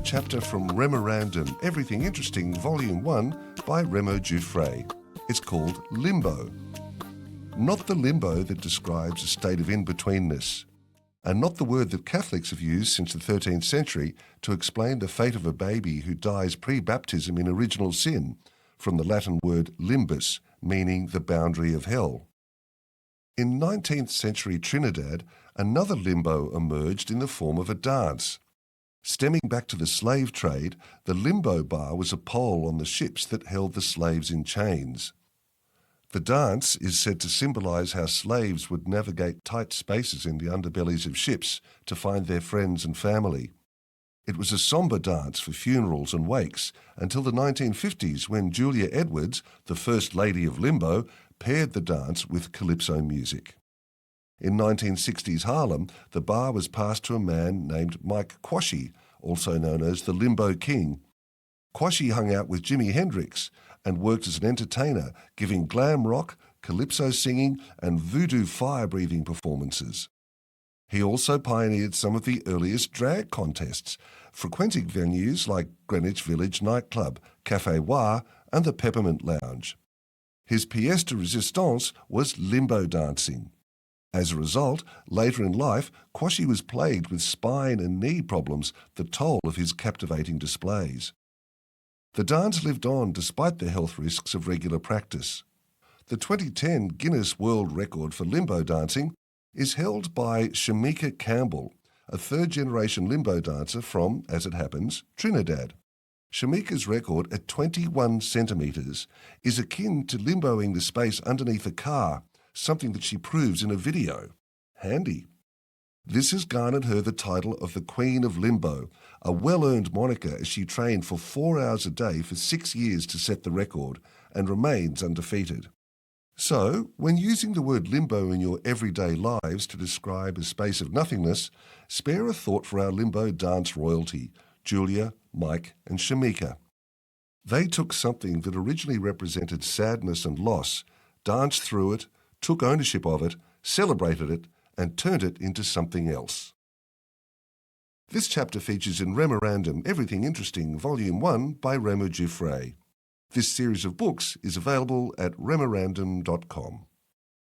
chapter from REMORANDOM Everything Interesting Volume 1 by REMO Giuffré. It's called Limbo. Not the limbo that describes a state of in-betweenness, and not the word that Catholics have used since the 13th century to explain the fate of a baby who dies pre-baptism in original sin, from the Latin word limbus, meaning the boundary of hell. In 19th century Trinidad, another limbo emerged in the form of a dance. Stemming back to the slave trade, the limbo bar was a pole on the ships that held the slaves in chains. The dance is said to symbolize how slaves would navigate tight spaces in the underbellies of ships to find their friends and family. It was a somber dance for funerals and wakes until the 1950s when Julia Edwards, the First Lady of Limbo, paired the dance with calypso music. In 1960s Harlem, the bar was passed to a man named Mike Quashie, also known as the Limbo King. Quashie hung out with Jimi Hendrix and worked as an entertainer, giving glam rock, calypso singing and voodoo fire-breathing performances. He also pioneered some of the earliest drag contests, frequenting venues like Greenwich Village nightclub, Café Wa and the Peppermint Lounge. His pièce de résistance was limbo dancing. As a result, later in life, Quashie was plagued with spine and knee problems that told of his captivating displays. The dance lived on despite the health risks of regular practice. The 2010 Guinness World Record for limbo dancing is held by Shamika Campbell, a third-generation limbo dancer from, as it happens, Trinidad. Shamika's record at 21 centimetres is akin to limboing the space underneath a car, something that she proves in a video. Handy. This has garnered her the title of the Queen of Limbo, a well-earned moniker as she trained for 4 hours a day for 6 years to set the record and remains undefeated. So, when using the word limbo in your everyday lives to describe a space of nothingness, spare a thought for our limbo dance royalty, Julia, Mike and Shamika. They took something that originally represented sadness and loss, danced through it, took ownership of it, celebrated it, and turned it into something else. This chapter features in REMORANDOM Everything Interesting Volume 1 by REMO Giuffré. This series of books is available at remorandom.com.